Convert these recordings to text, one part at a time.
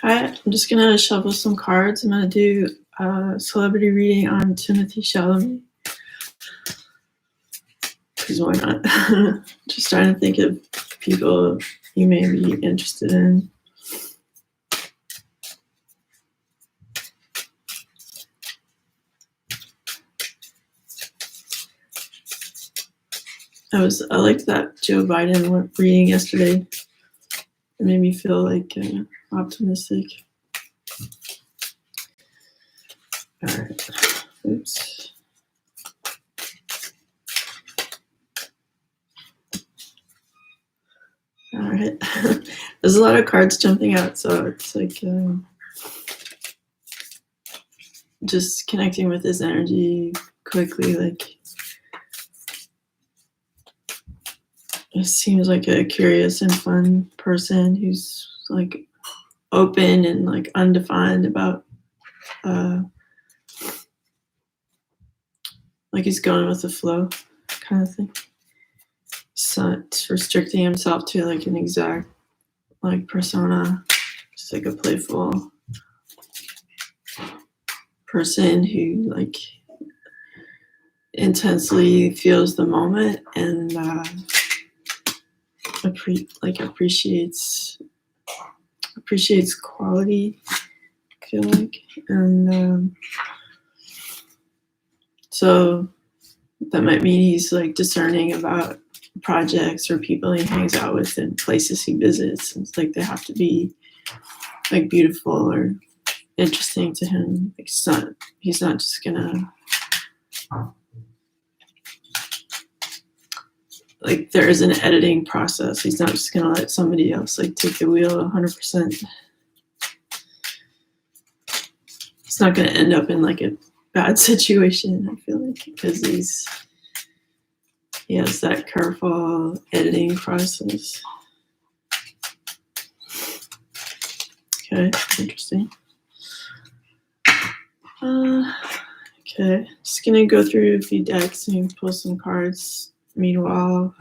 Hi, I'm just gonna shuffle some cards. I'm gonna do a celebrity reading on Timothée Chalamet. Because why not? Just trying to think of people you may be interested in. I liked that Joe Biden reading yesterday. It made me feel like optimistic. All right. Oops. All right. There's a lot of cards jumping out, so it's like just connecting with his energy quickly. Like, it seems like a curious and fun person who's like open and like undefined about like he's going with the flow kind of thing. He's not restricting himself to like an exact like persona. Just like a playful person who like intensely feels the moment and appreciates quality, I feel like. And so that might mean he's like discerning about projects or people he hangs out with and places he visits. It's like they have to be like beautiful or interesting to him. Like he's not just gonna like, there is an editing process. He's not just gonna let somebody else like take the wheel 100%. It's not gonna end up in like a bad situation, I feel like, because he has that careful editing process. Okay, interesting. Okay, just gonna go through a few decks and pull some cards. Meanwhile,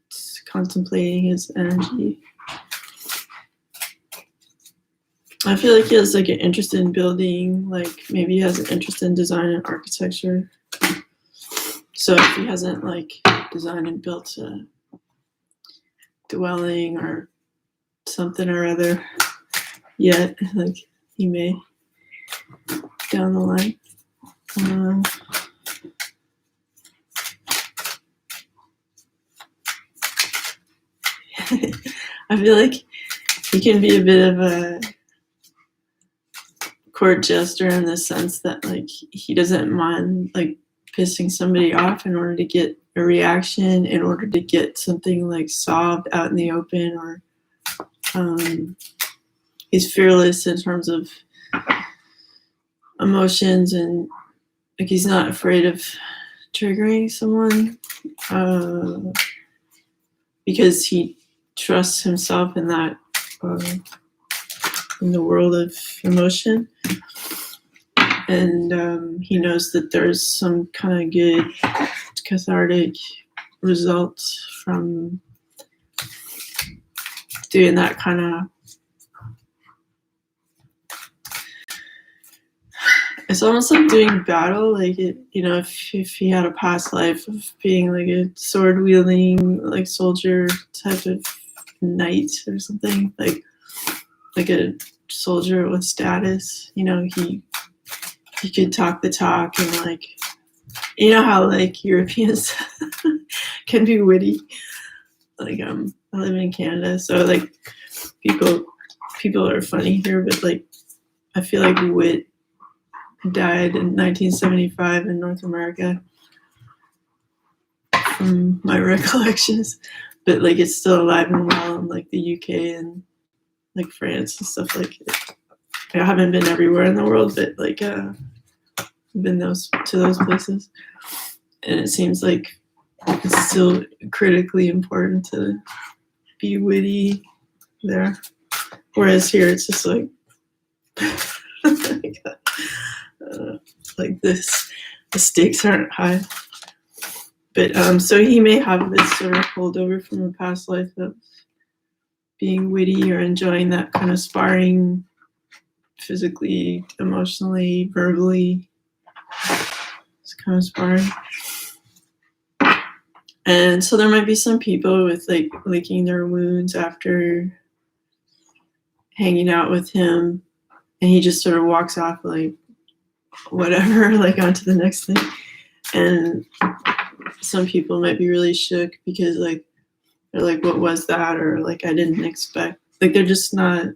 just contemplating his energy. I feel like he has like an interest in building, like maybe he has an interest in design and architecture. So if he hasn't like designed and built a dwelling or something or other yet, like he may down the line. I feel like he can be a bit of a court jester in the sense that like he doesn't mind like pissing somebody off in order to get a reaction, in order to get something like solved out in the open, or he's fearless in terms of emotions, and like he's not afraid of triggering someone because he trusts himself in that in the world of emotion, and he knows that there's some kind of good cathartic results from doing that kind of. It's almost like doing battle, like it, you know, if he had a past life of being like a sword wielding like soldier type of knight or something, like a soldier with status, you know, he could talk the talk, and like, you know how like Europeans can be witty. Like I live in Canada, so like people are funny here, but like I feel like wit died in 1975 in North America from my recollections, but like it's still alive and well in like the UK and like France and stuff like it. I haven't been everywhere in the world, but like I've been to those places, and it seems like it's still critically important to be witty there, whereas here it's just like like this, the stakes aren't high. But so he may have this sort of holdover from a past life of being witty or enjoying that kind of sparring, physically, emotionally, verbally. It's kind of sparring. And so there might be some people with like licking their wounds after hanging out with him, and he just sort of walks off like whatever, like onto the next thing. And some people might be really shook because like they're like, what was that? Or like, I didn't expect, like they're just not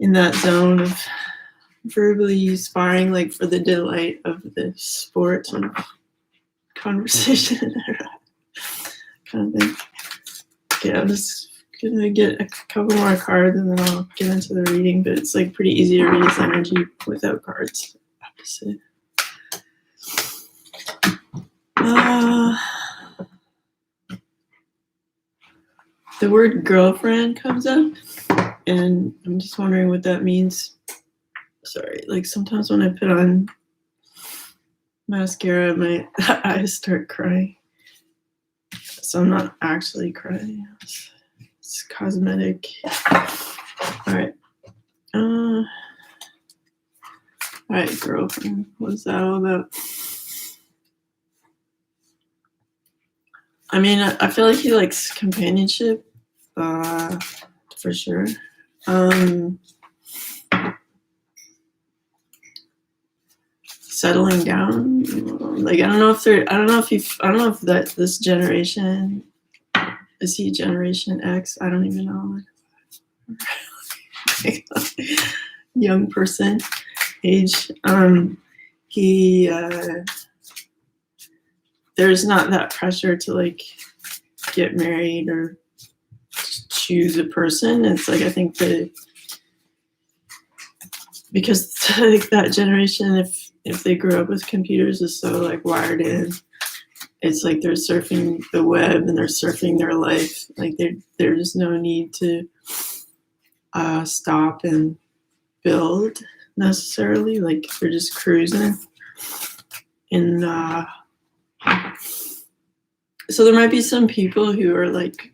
in that zone of verbally sparring, like for the delight of the sport of conversation kind of thing. Okay, I'm just gonna get a couple more cards and then I'll get into the reading, but it's like pretty easy to read his energy without cards, I have to say. The word girlfriend comes up, and I'm just wondering what that means. Sorry, like sometimes when I put on mascara, my eyes start crying. So I'm not actually crying. It's cosmetic. All right. All right, girlfriend. What's that all about? I mean, I feel like he likes companionship, for sure. Settling down, like I don't know if that this generation, is he Generation X? I don't even know. Young person age. He there's not that pressure to like get married or choose a person. It's like I think because like that generation, if they grew up with computers, is so like wired in. It's like they're surfing the web and they're surfing their life. Like there's no need to stop and build necessarily. Like they're just cruising. And so there might be some people who are like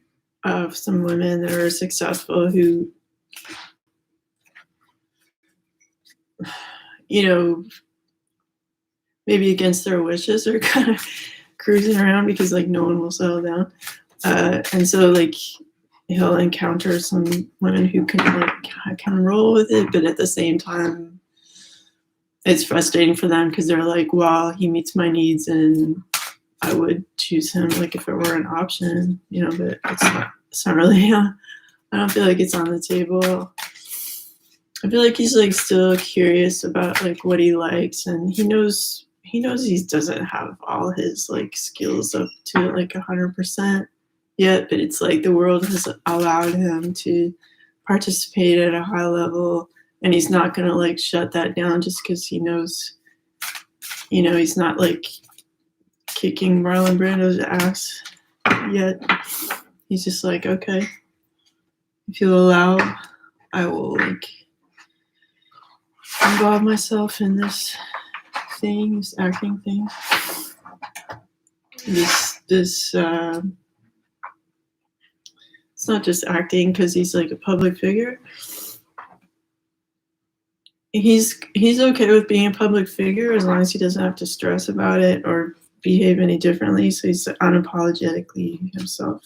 some women that are successful who, you know, maybe against their wishes are kind of cruising around because like no one will settle down. And so like he'll encounter some women who can like kind of roll with it, but at the same time it's frustrating for them because they're like, well, he meets my needs and I would choose him like if it were an option, you know, but it's not really, I don't feel like it's on the table. I feel like he's like still curious about like what he likes, and he knows he doesn't have all his like skills up to like 100% yet, but it's like the world has allowed him to participate at a high level, and he's not gonna like shut that down just because he knows, you know, he's not like kicking Marlon Brando's ass yet. He's just like, okay, if you'll allow, I will like involve myself in this thing, this acting thing. This it's not just acting because he's like a public figure. He's okay with being a public figure as long as he doesn't have to stress about it or behave any differently. So he's unapologetically himself.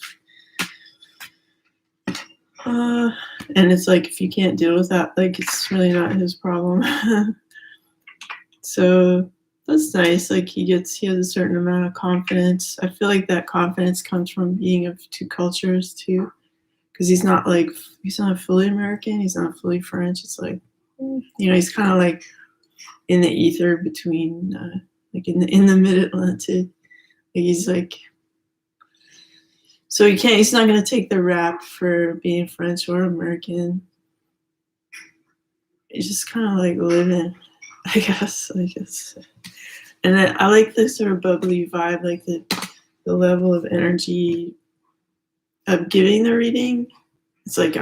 And it's like if you can't deal with that, like it's really not his problem. So that's nice. Like he has a certain amount of confidence. I feel like that confidence comes from being of two cultures too, because he's not fully American. He's not fully French. It's like, you know, he's kind of like in the ether between, like in the mid-Atlantic. Like he's like, so he's not going to take the rap for being French or American. He's just kind of like living, I guess. And I like this sort of bubbly vibe, like the level of energy of giving the reading. It's like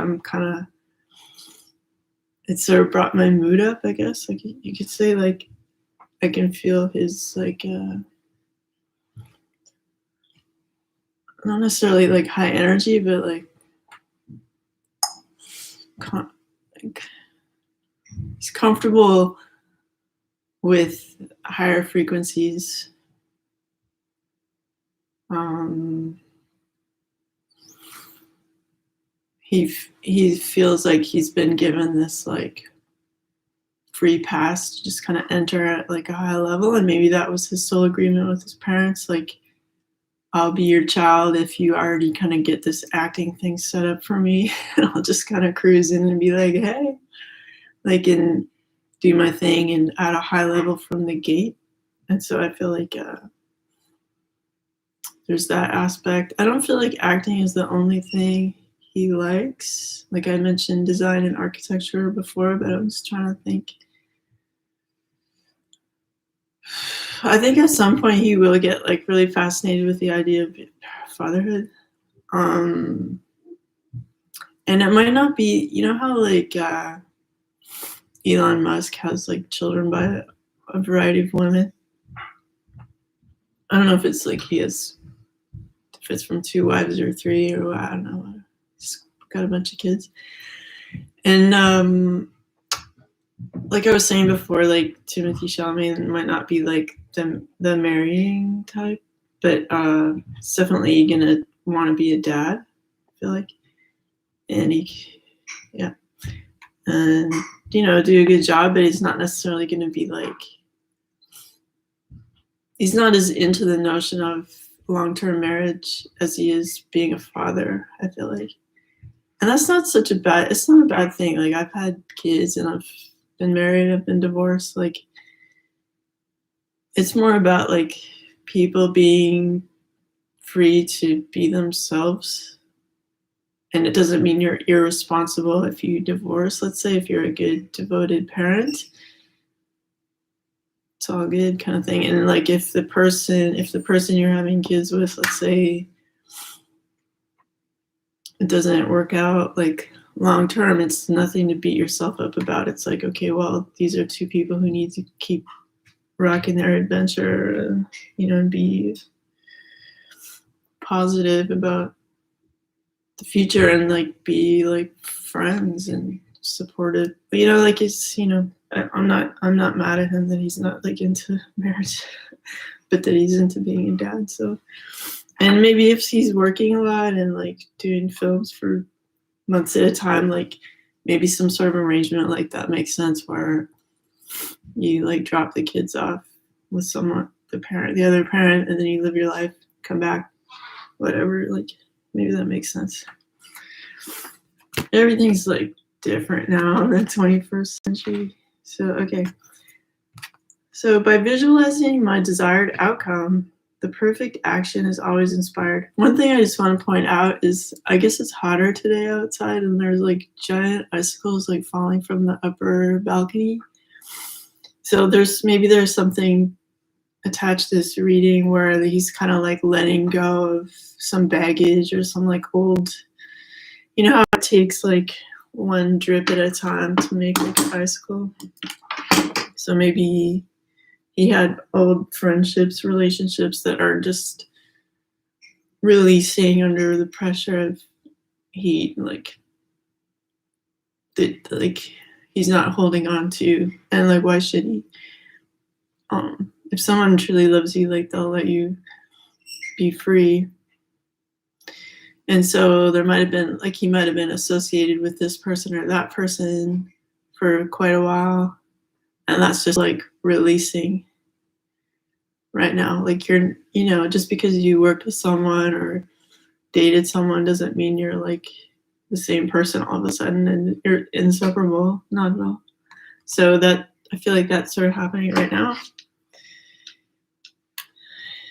it sort of brought my mood up, I guess. Like you could say, like I can feel his like not necessarily like high energy, but like he's comfortable with higher frequencies. He feels like he's been given this like free pass to just kind of enter at like a high level, and maybe that was his soul agreement with his parents, like, I'll be your child if you already kind of get this acting thing set up for me, and I'll just kind of cruise in and be like, hey, like, and do my thing and at a high level from the gate. And so I feel like there's that aspect. I don't feel like acting is the only thing he likes. Like I mentioned design and architecture before, but I'm just trying to think. I think at some point he will get like really fascinated with the idea of fatherhood. And it might not be, you know how like Elon Musk has like children by a variety of women. I don't know if it's like if it's from 2 wives or 3 or I don't know. He's got a bunch of kids. And like I was saying before, like Timothée Chalamet might not be like the marrying type, but it's definitely gonna want to be a dad, I feel like. And and do a good job, but he's not necessarily gonna be like, he's not as into the notion of long-term marriage as he is being a father, I feel like. And that's not it's not a bad thing. Like I've had kids and I've been married, I've been divorced. Like it's more about like people being free to be themselves. And it doesn't mean you're irresponsible if you divorce. Let's say if you're a good devoted parent, it's all good kind of thing. And like if the person you're having kids with, let's say it doesn't work out like long term, it's nothing to beat yourself up about. It's like, okay, well, these are 2 people who need to keep rocking their adventure, and be positive about the future and like be like friends and supportive. But like it's I'm not mad at him that he's not like into marriage, but that he's into being a dad. So, and maybe if he's working a lot and like doing films for months at a time, like maybe some sort of arrangement like that makes sense, where you like drop the kids off with someone, the other parent, and then you live your life, come back, whatever. Like maybe that makes sense. Everything's like different now in the 21st century. So, okay. So by visualizing my desired outcome, the perfect action is always inspired. One thing I just want to point out is, I guess it's hotter today outside, and there's like giant icicles like falling from the upper balcony. So there's something attached to this reading where he's kind of like letting go of some baggage or some like old, how it takes like one drip at a time to make like an icicle. So maybe he had old friendships, relationships that are just releasing under the pressure of heat, like that, like he's not holding on to. And like, why should he? If someone truly loves you, like they'll let you be free. And so there might have been, like, he might have been associated with this person or that person for quite a while. And that's just like releasing right now. Like you're, just because you worked with someone or dated someone doesn't mean you're like the same person all of a sudden and you're inseparable. Not at all. So that, I feel like that's sort of happening right now.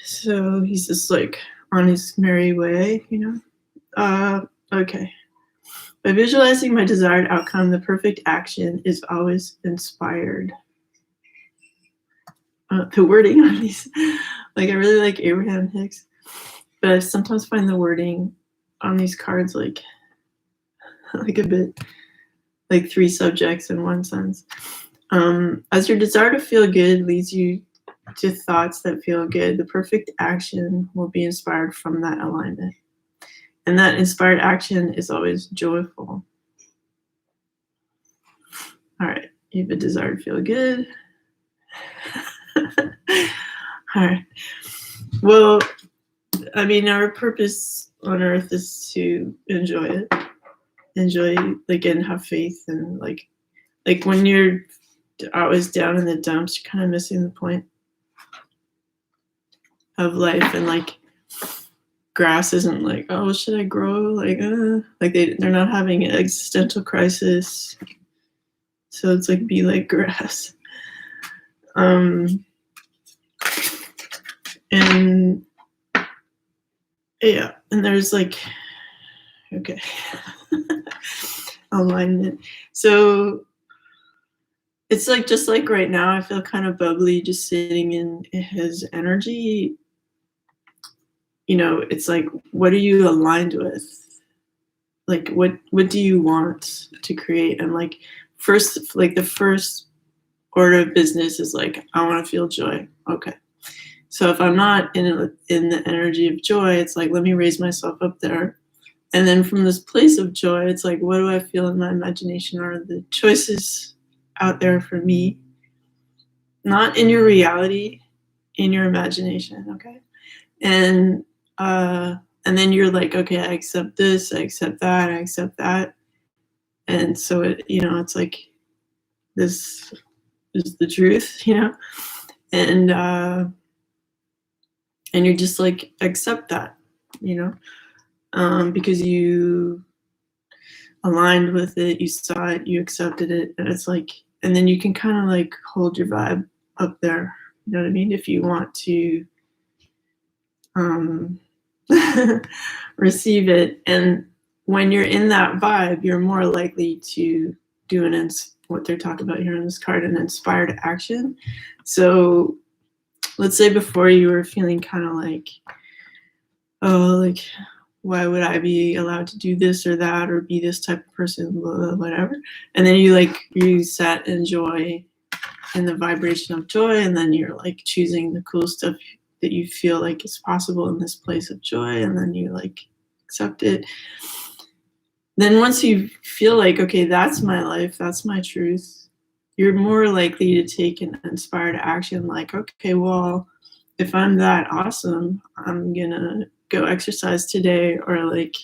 So he's just like on his merry way, Okay. By visualizing my desired outcome, the perfect action is always inspired. The wording on these, like I really like Abraham Hicks, but I sometimes find the wording on these cards like a bit like 3 subjects in one sentence. As your desire to feel good leads you to thoughts that feel good, the perfect action will be inspired from that alignment. And that inspired action is always joyful. All right, you have a desire to feel good. All right. Well, I mean, our purpose on earth is to enjoy it. Enjoy, like, and have faith, and like when you're always down in the dumps, you're kind of missing the point of life. And like, grass isn't like, oh, should I grow? Like they're not having an existential crisis. So it's like, be like grass. And yeah, and there's like, okay, alignment. So it's like, just like right now, I feel kind of bubbly just sitting in his energy. You know, it's like, what are you aligned with? Like, what do you want to create? And like, first, like the first order of business is like, I want to feel joy. Okay. So if I'm not in the energy of joy, it's like, let me raise myself up there. And then from this place of joy, it's like, what do I feel in my imagination are the choices out there for me? Not in your reality, in your imagination, okay? And then you're like, okay, I accept this, I accept that, I accept that. And so it's like, this is the truth, and you're just like, accept that, because you aligned with it, you saw it, you accepted it, and it's like, and then you can kind of like hold your vibe up there, you know what I mean? If you want to receive it. And when you're in that vibe, you're more likely to do what they're talking about here on this card, an inspired action. So let's say before you were feeling kind of like, oh, like, why would I be allowed to do this or that or be this type of person, blah, blah, whatever. And then you sat in joy, in the vibration of joy, and then you're like choosing the cool stuff that you feel like is possible in this place of joy, and then you like accept it. Then once you feel like, okay, that's my life, that's my truth, you're more likely to take an inspired action, like, okay, well, if I'm that awesome, I'm gonna go exercise today, or like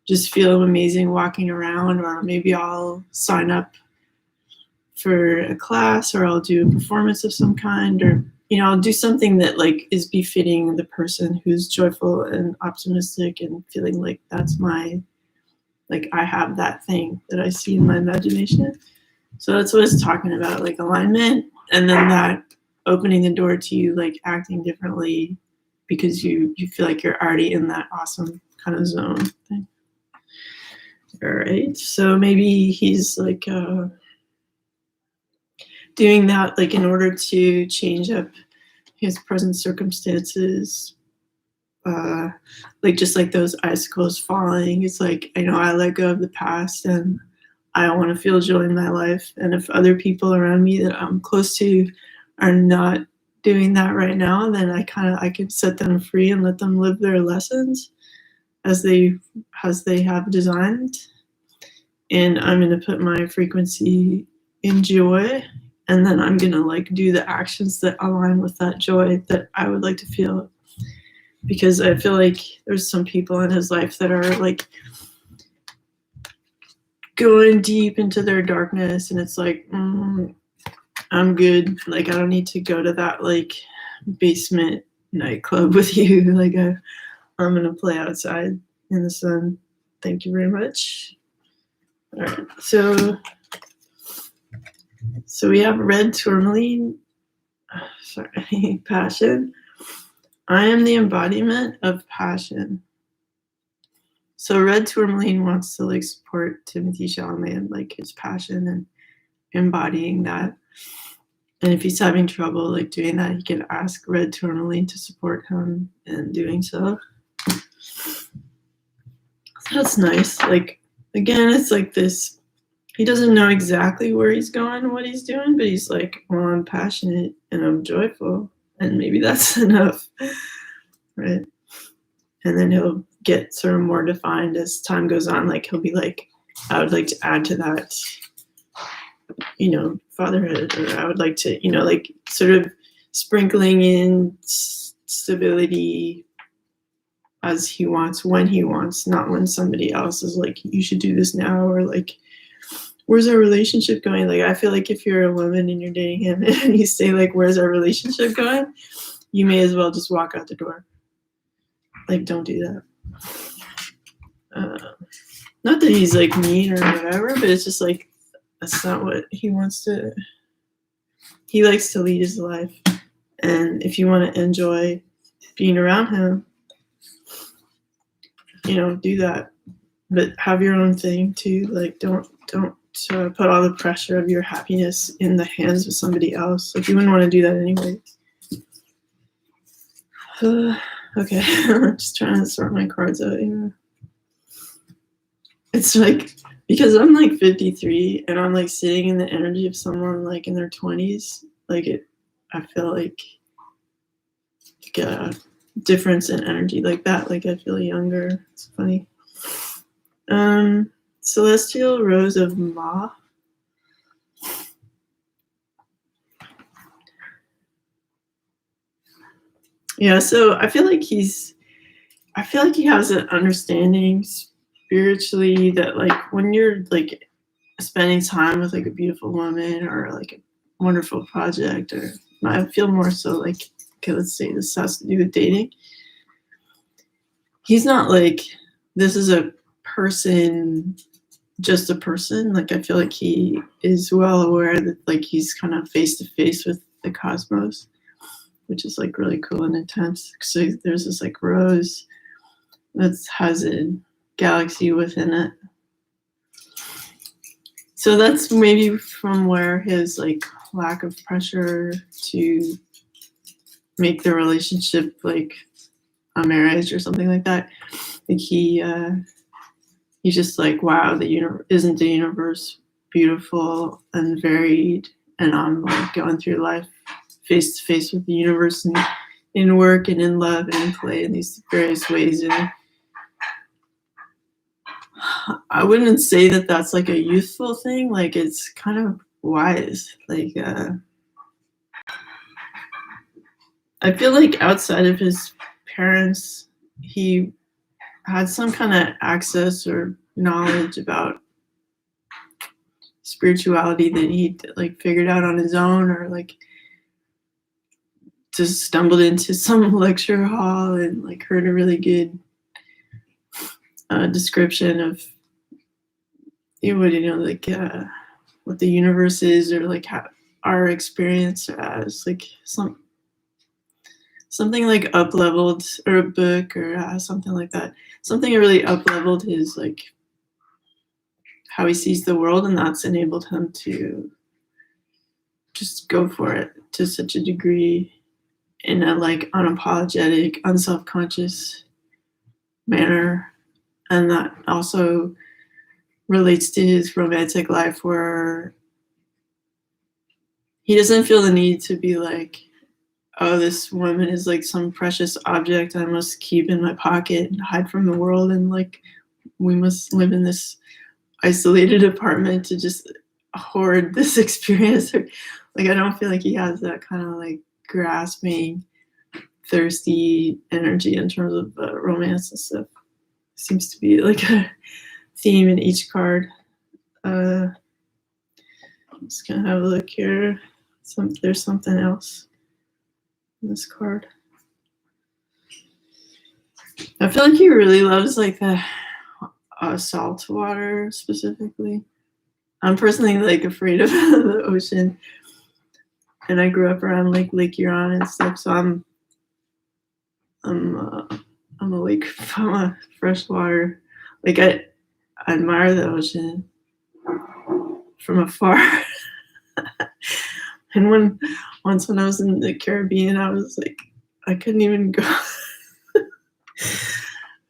just feel amazing walking around, or maybe I'll sign up for a class, or I'll do a performance of some kind, or I'll do something that like is befitting the person who's joyful and optimistic and feeling like that's my, like, I have that thing that I see in my imagination. So that's what it's talking about, like alignment, and then that opening the door to you like acting differently because you feel like you're already in that awesome kind of zone thing. All right, so maybe he's like doing that like in order to change up his present circumstances, like just like those icicles falling. It's like, I let go of the past and I want to feel joy in my life. And if other people around me that I'm close to are not doing that right now, then I can set them free and let them live their lessons as they have designed. And I'm going to put my frequency in joy, and then I'm going to like do the actions that align with that joy that I would like to feel. Because I feel like there's some people in his life that are like going deep into their darkness, and it's like, I'm good. Like, I don't need to go to that like basement nightclub with you. Like, I'm gonna play outside in the sun. Thank you very much. All right, so we have red tourmaline. Sorry, passion. I am the embodiment of passion. So red tourmaline wants to like support Timothée Chalamet and like his passion and embodying that. And if he's having trouble like doing that, he can ask red tourmaline to support him in doing so. That's nice. Like, again, it's like this, he doesn't know exactly where he's going and what he's doing, but he's like, well, I'm passionate and I'm joyful, and maybe that's enough, right? And then he'll get sort of more defined as time goes on. Like he'll be like, I would like to add to that, fatherhood, or I would like to, like sort of sprinkling in stability as he wants, when he wants, not when somebody else is like, you should do this now, or like, where's our relationship going? Like, I feel like if you're a woman and you're dating him and you say like, where's our relationship going? You may as well just walk out the door. Like, don't do that. Not that he's like mean or whatever, but it's just like, that's not what he wants to. He likes to lead his life. And if you want to enjoy being around him, do that. But have your own thing too. Like, don't put all the pressure of your happiness in the hands of somebody else. Like, you wouldn't want to do that anyway. Okay, I'm just trying to sort my cards out here. It's like, because I'm like 53 and I'm like sitting in the energy of someone like in their 20s, like I feel like a difference in energy like that. Like I feel younger. It's funny. Celestial Rose of Ma. Yeah, so I feel like he has an understanding spiritually that like when you're like spending time with like a beautiful woman or like a wonderful project, or I feel more so like, okay, let's say this has to do with dating. He's not like, this is a person, just a person. Like I feel like he is well aware that like he's kind of face to face with the cosmos, which is like really cool and intense. So there's this like rose that has a galaxy within it. So that's maybe from where his like lack of pressure to make the relationship like a marriage or something like that. Like he's just like, wow, isn't the universe beautiful and varied? And I'm like going through life face to face with the universe and in work and in love and in play in these various ways. And I wouldn't say that that's like a youthful thing. Like it's kind of wise. Like I feel like outside of his parents, he had some kind of access or knowledge about spirituality that he like figured out on his own, or like just stumbled into some lecture hall and like heard a really good description of what the universe is, or like how our experience as like something like up-leveled, or a book, or something like that. Something really up-leveled his like how he sees the world, and that's enabled him to just go for it to such a degree in a like unapologetic, unself-conscious manner. And that also relates to his romantic life, where he doesn't feel the need to be like, oh, this woman is like some precious object I must keep in my pocket and hide from the world, and like we must live in this isolated apartment to just hoard this experience. Like I don't feel like he has that kind of like grasping, thirsty energy in terms of romance and stuff. Seems to be like a theme in each card. I'm just gonna have a look here. There's something else in this card. I feel like he really loves like the salt water specifically. I'm personally like afraid of the ocean, and I grew up around like Lake Huron and stuff, so I'm a freshwater. Like I admire the ocean from afar. And once when I was in the Caribbean, I was like, I couldn't even go.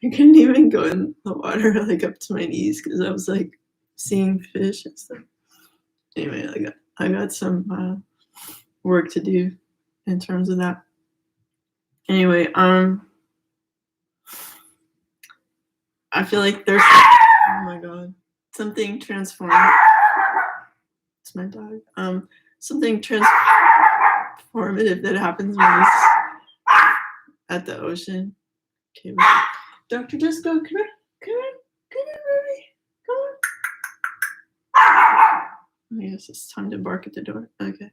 I couldn't even go in the water like up to my knees because I was like seeing fish and stuff. Anyway, I got some work to do in terms of that. Anyway, I feel like there's, oh my god, something transformed. It's my dog. Something transformative that happens when he's at the ocean. Okay, Dr. Disco, come here, baby, come on. I guess it's time to bark at the door. Okay.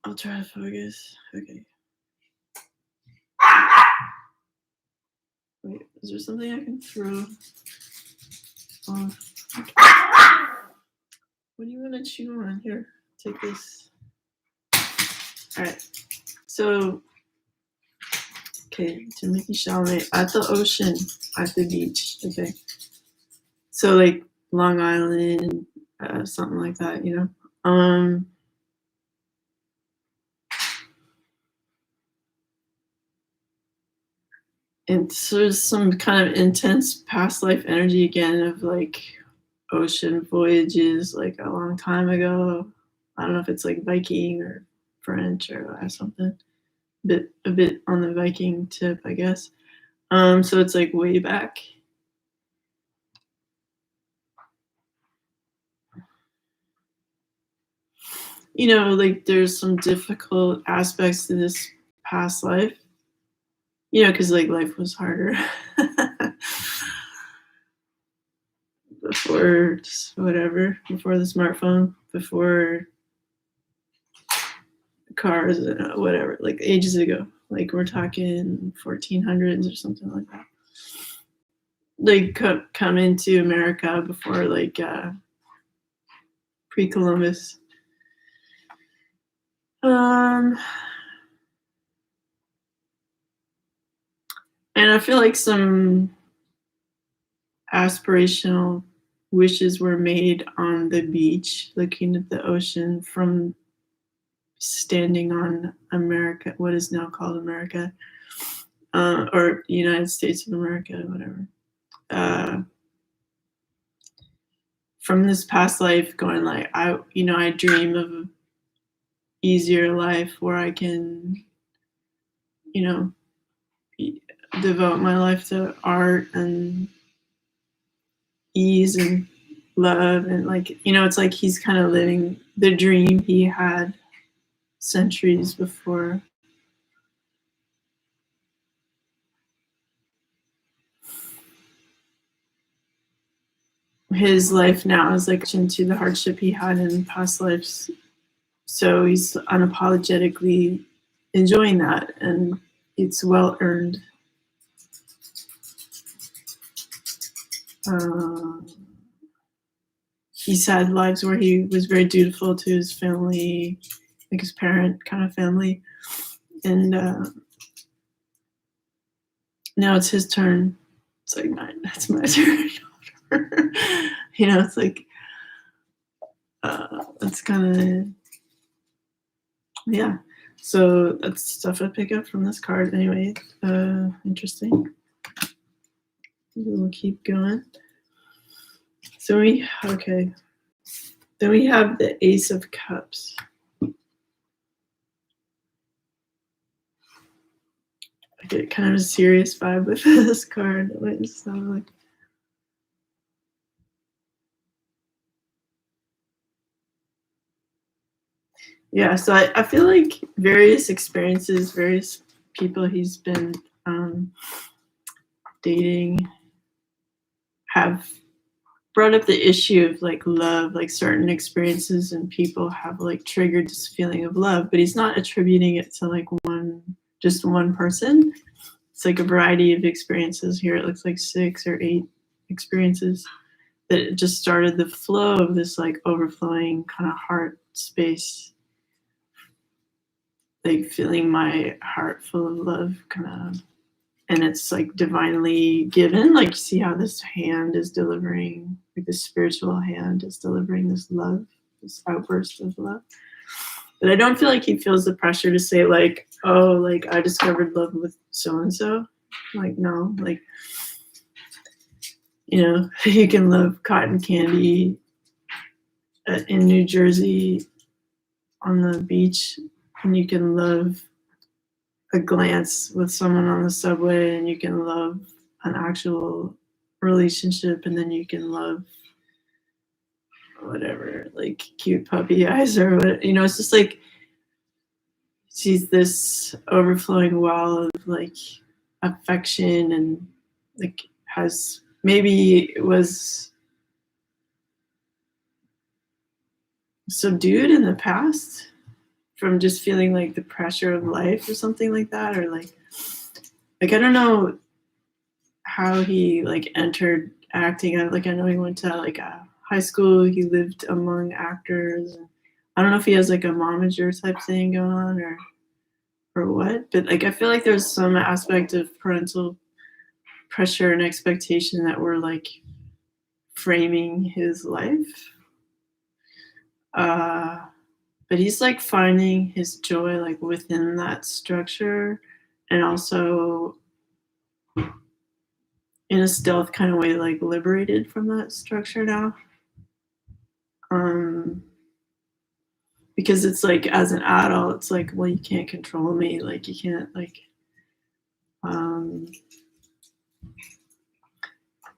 I'll try to focus. Okay. Wait, is there something I can throw? Oh, okay. What do you want to chew on? Here, take this. All right. So, okay, Timothée Chalamet at the ocean, at the beach. Okay. So, like Long Island, something like that, you know. And so there's some kind of intense past life energy again of like ocean voyages like a long time ago. I don't know if it's like Viking or French or something. A bit on the Viking tip, I guess. So it's like way back. You know, like there's some difficult aspects to this past life. You know, because like life was harder before whatever, before the smartphone, before cars, whatever, like ages ago. Like we're talking 1400s or something like that. Like come into America before like pre-Columbus. And I feel like some aspirational wishes were made on the beach, looking at the ocean from standing on America, what is now called America, or United States of America, whatever. From this past life, going like I dream of an easier life where I can, devote my life to art and ease and love, and like it's like he's kind of living the dream he had centuries before. His life now is like into the hardship he had in past lives, so he's unapologetically enjoying that, and it's well earned. He's had lives where he was very dutiful to his family, like his parent kind of family, and now it's his turn. It's like it's my turn. It's like it's kind of, yeah. So that's stuff I pick up from this card anyway. Interesting. We'll keep going. So then we have the Ace of Cups. I get kind of a serious vibe with this card. It's not like, yeah, so I feel like various experiences, various people he's been dating have brought up the issue of like love, like certain experiences and people have like triggered this feeling of love, but he's not attributing it to like just one person. It's like a variety of experiences. Here it looks like 6 or 8 experiences that just started the flow of this like overflowing kind of heart space, like filling my heart full of love, kind of. And it's like divinely given. Like, see how this hand is delivering, like the spiritual hand is delivering this love, this outburst of love. But I don't feel like he feels the pressure to say like, oh, like I discovered love with so-and-so. Like, no, like, you can love cotton candy in New Jersey on the beach, and you can love a glance with someone on the subway, and you can love an actual relationship, and then you can love whatever, like cute puppy eyes or what, it's just like she's this overflowing well of like affection, and like has, maybe it was subdued in the past from just feeling like the pressure of life or something like that, or like I don't know how he like entered acting. I know he went to like a high school, he lived among actors. I don't know if he has like a momager type thing going on or what, but like I feel like there's some aspect of parental pressure and expectation that we're like framing his life. But he's like finding his joy like within that structure, and also in a stealth kind of way, like liberated from that structure now. Because it's like, as an adult, it's like, well, you can't control me, like you can't like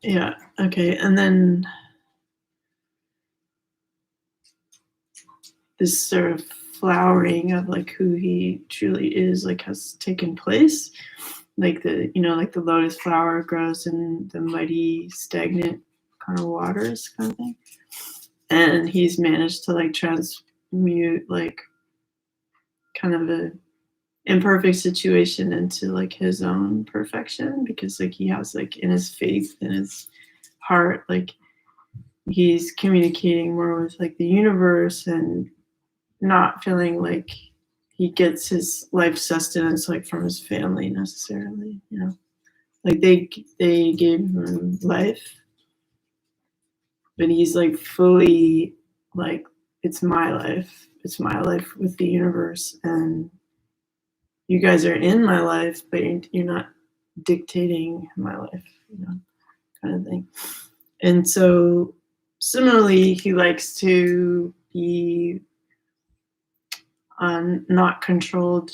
yeah, okay. And then this sort of flowering of like who he truly is like has taken place, like the like the lotus flower grows in the muddy stagnant kind of waters kind of thing, and he's managed to like transmute like kind of a imperfect situation into like his own perfection, because like he has like in his faith, in his heart, like he's communicating more with like the universe, and not feeling like he gets his life sustenance like from his family necessarily, like they gave him life, but he's like fully like, it's my life with the universe, and you guys are in my life, but you're not dictating my life, kind of thing. And so similarly, he likes to be not controlled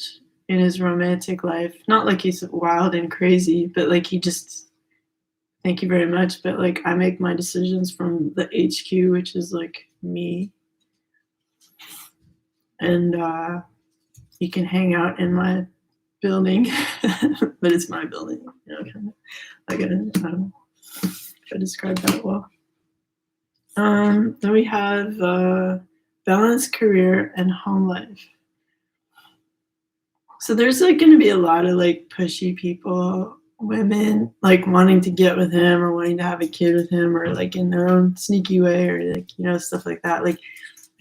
in his romantic life. Not like he's wild and crazy, but like he just, thank you very much, but like I make my decisions from the HQ, which is like me. And you can hang out in my building, but it's my building, kind of. I don't know if I describe that well. Then we have balanced career and home life. So there's like going to be a lot of like pushy people, women like wanting to get with him or wanting to have a kid with him, or like in their own sneaky way, or like stuff like that. Like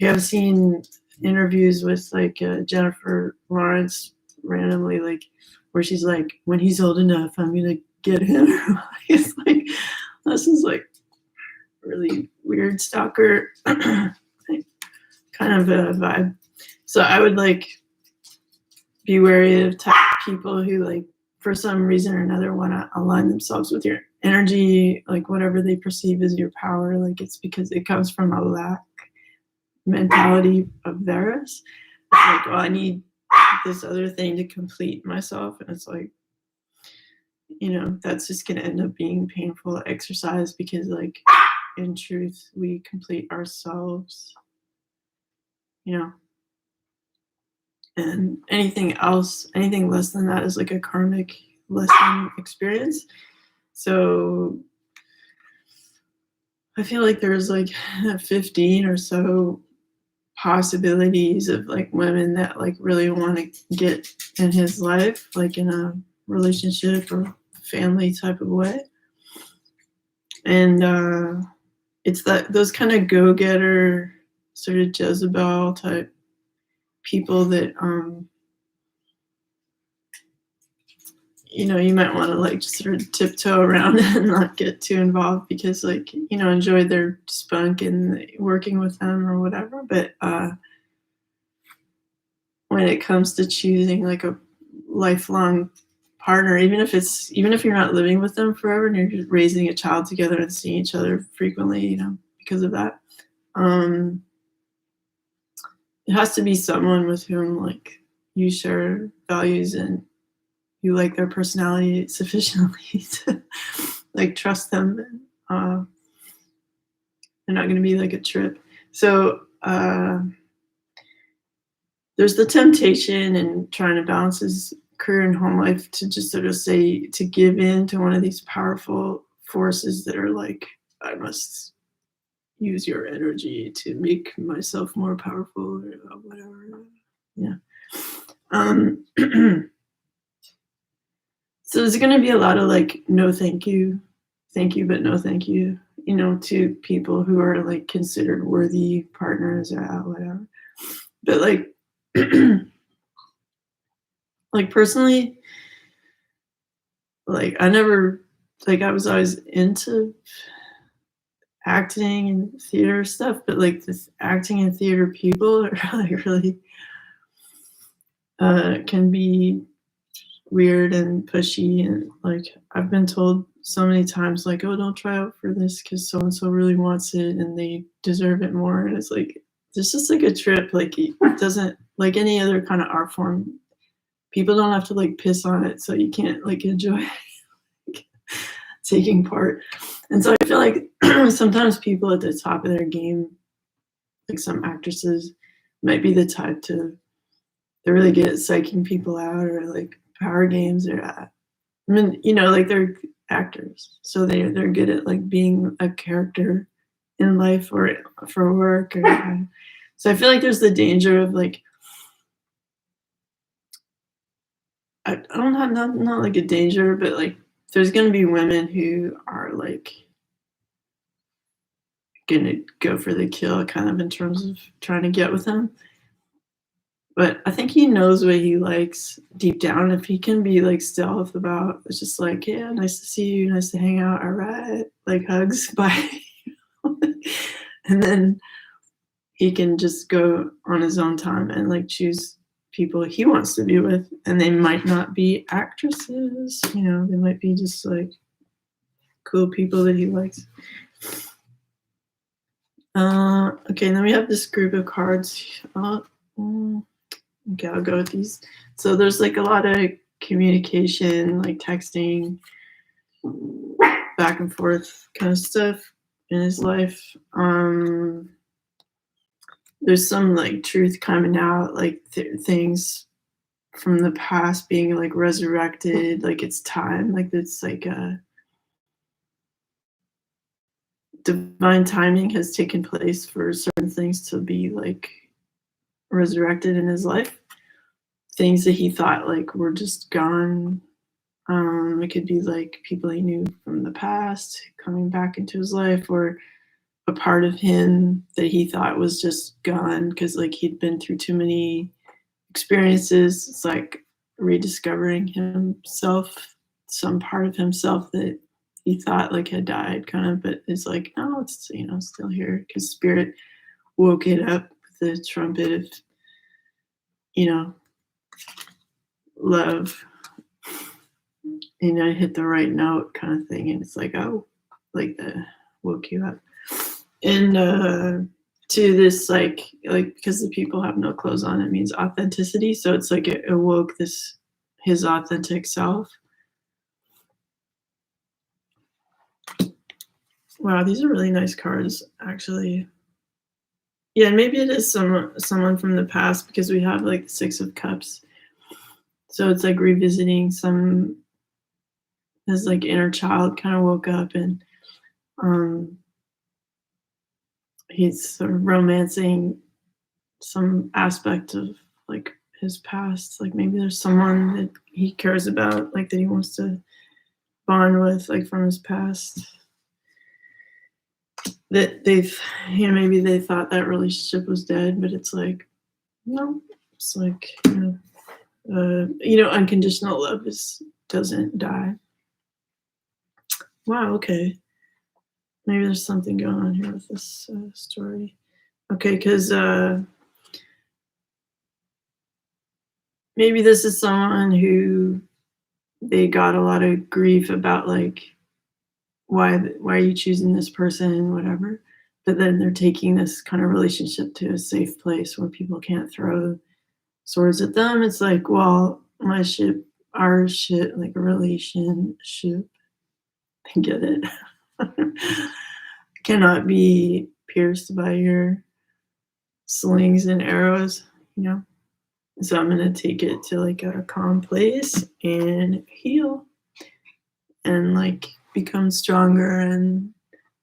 we have seen interviews with like Jennifer Lawrence randomly, like where she's like, when he's old enough, I'm gonna get him. It's like, this is like really weird stalker kind of a vibe. So I would like be wary of type people who like for some reason or another want to align themselves with your energy, like whatever they perceive as your power, like it's because it comes from a lack mentality of theirs. It's like, well, I need this other thing to complete myself, and it's like, that's just going to end up being painful exercise, because like in truth we complete ourselves, and anything else, anything less than that is like a karmic lesson experience. So I feel like there's like 15 or so possibilities of like women that like really want to get in his life, like in a relationship or family type of way. And it's those kind of go-getter sort of Jezebel type people that you might want to like just sort of tiptoe around and not get too involved, because like enjoy their spunk and working with them or whatever. But when it comes to choosing like a lifelong partner, even if you're not living with them forever and you're just raising a child together and seeing each other frequently, because of that, it has to be someone with whom like you share values and you like their personality sufficiently to like trust them. They're not going to be like a trip. So there's the temptation and trying to balance his career and home life to just sort of say to give in to one of these powerful forces that are like, I must use your energy to make myself more powerful or whatever. Yeah. So there's going to be a lot of like, no, thank you, but no, thank you, to people who are like considered worthy partners or whatever. But like, like personally, like I was always into acting and theater stuff, but like this acting and theater people are really can be weird and pushy, and like I've been told so many times like, oh, don't try out for this because so and so really wants it and they deserve it more. And it's like there's just like a trip, like it doesn't, like any other kind of art form, people don't have to like piss on it, so you can't like enjoy taking part. And so I feel like sometimes people at the top of their game, like some actresses, might be the type to they're really good at psyching people out or like power games or I mean, like they're actors, so they're good at like being a character in life or for work or so I feel like there's the danger of like I don't have not like a danger, but like there's gonna be women who are like gonna go for the kill kind of in terms of trying to get with him. But I think he knows what he likes deep down. If he can be like stealth about, it's just like, yeah, nice to see you, nice to hang out, all right, like hugs, bye. And then he can just go on his own time and like choose people he wants to be with. And they might not be actresses, they might be just like cool people that he likes. Okay, and then we have this group of cards. Okay, I'll go with these. So there's like a lot of communication, like texting, back and forth kind of stuff in his life. There's some like truth coming out, like things from the past being like resurrected, like it's time, like it's like a divine timing has taken place for certain things to be like resurrected in his life, things that he thought like were just gone. It could be like people he knew from the past coming back into his life, or a part of him that he thought was just gone because like he'd been through too many experiences. It's like rediscovering himself, some part of himself that he thought like had died kind of, but it's like, no, it's still here because spirit woke it up with the trumpet of love, hit the right note kind of thing, and it's like, oh, like the woke you up. And to this like because the people have no clothes on, it means authenticity, so it's like it awoke his authentic self. Wow, these are really nice cards, actually. Yeah, maybe it is someone from the past because we have like the Six of Cups. So it's like revisiting his like inner child kind of woke up, and he's sort of romancing some aspect of like his past. Like maybe there's someone that he cares about, like that he wants to bond with, like from his past. That maybe they thought that relationship was dead, but it's like, no, it's like, unconditional love doesn't die. Wow, okay. Maybe there's something going on here with this story. Okay, because maybe this is someone who they got a lot of grief about, like, why are you choosing this person, whatever. But then they're taking this kind of relationship to a safe place where people can't throw swords at them. It's like, well, my ship our shit, like a relationship, get it, cannot be pierced by your slings and arrows, you know? So I'm gonna take it to like a calm place and heal and like become stronger and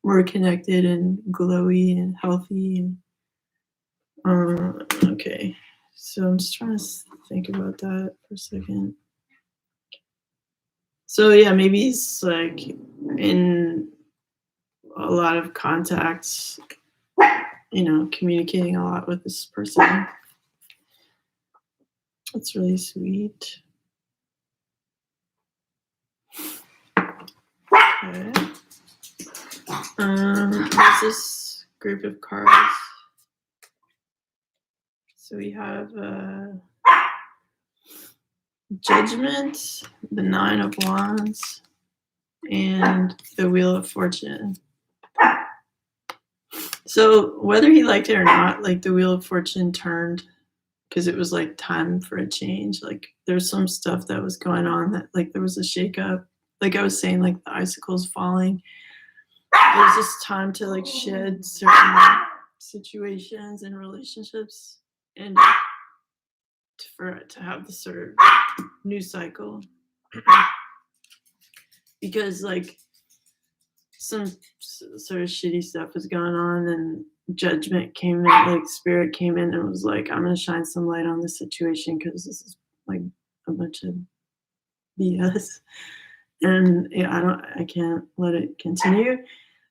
more connected and glowy and healthy. Okay, so I'm just trying to think about that for a second. So yeah, maybe he's like in a lot of contacts, you know, communicating a lot with this person. That's really sweet. Okay. There's this group of cards. So we have Judgment, the Nine of Wands, and the Wheel of Fortune. So whether he liked it or not, like the Wheel of Fortune turned because it was like time for a change. Like there's some stuff that was going on that like there was a shakeup. Like I was saying, like the icicles falling. There's this time to like shed certain situations and relationships and for it to have this sort of new cycle. Because like some sort of shitty stuff was going on and judgment came in, like spirit came in and was like, I'm gonna shine some light on this situation because this is like a bunch of BS. And yeah, I can't let it continue.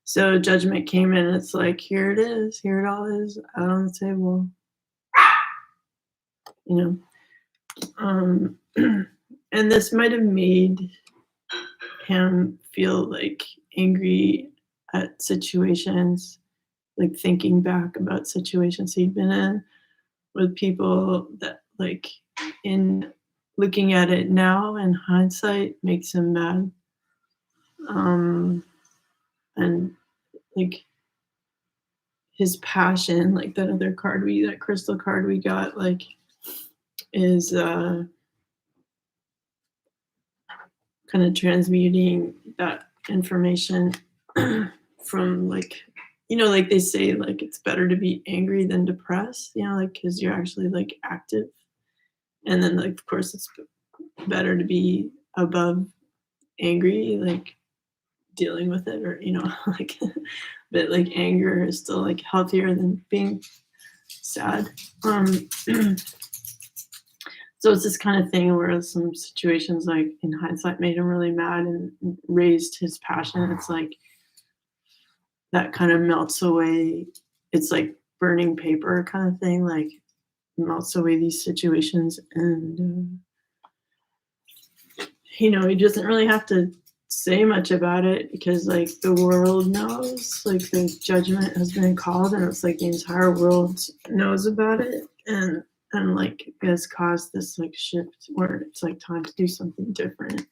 So judgment came in and it's like, here it is, here it all is out on the table. You know. And this might have made him feel like angry at situations, like thinking back about situations he'd been in with people that like in looking at it now in hindsight makes him mad. And like his passion, like that other card that crystal card we got, like is kind of transmuting that information from like, you know, like they say like it's better to be angry than depressed, you know, like because you're actually like active. And then like of course it's better to be above angry, like dealing with it, or you know, like but like anger is still like healthier than being sad. So it's this kind of thing where some situations like in hindsight made him really mad and raised his passion. It's like that kind of melts away. It's like burning paper kind of thing, like melts away these situations. And, you know, he doesn't really have to say much about it because like the world knows, like the judgment has been called and it's like the entire world knows about it. And like it has caused this like shift where it's like time to do something different.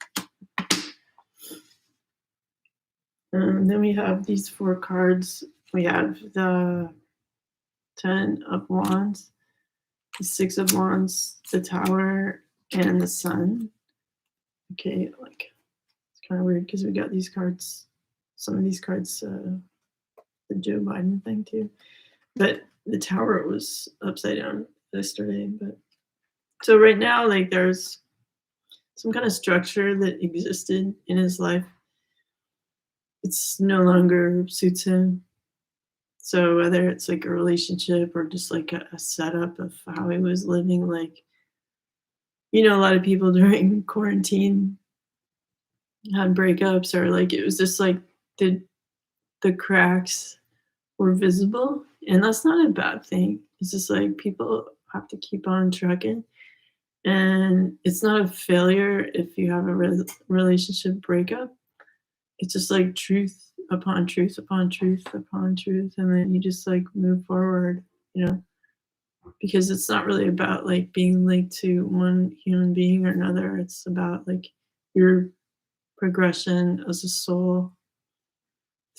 Then we have these 4 cards. We have the 10 of Wands, the 6 of Wands, the Tower, and the Sun. Okay, like it's kind of weird because we got these cards, some of these cards, the Joe Biden thing too. But the Tower was upside down yesterday. But so right now, like there's some kind of structure that existed in his life. It's no longer suits him. So whether it's like a relationship or just like a setup of how he was living, like, you know, a lot of people during quarantine had breakups or like it was just like the cracks were visible, and that's not a bad thing. It's just like people have to keep on trucking, and it's not a failure if you have a relationship breakup. It's just like truth upon truth upon truth upon truth, and then you just like move forward, you know, because it's not really about like being linked to one human being or another. It's about like your progression as a soul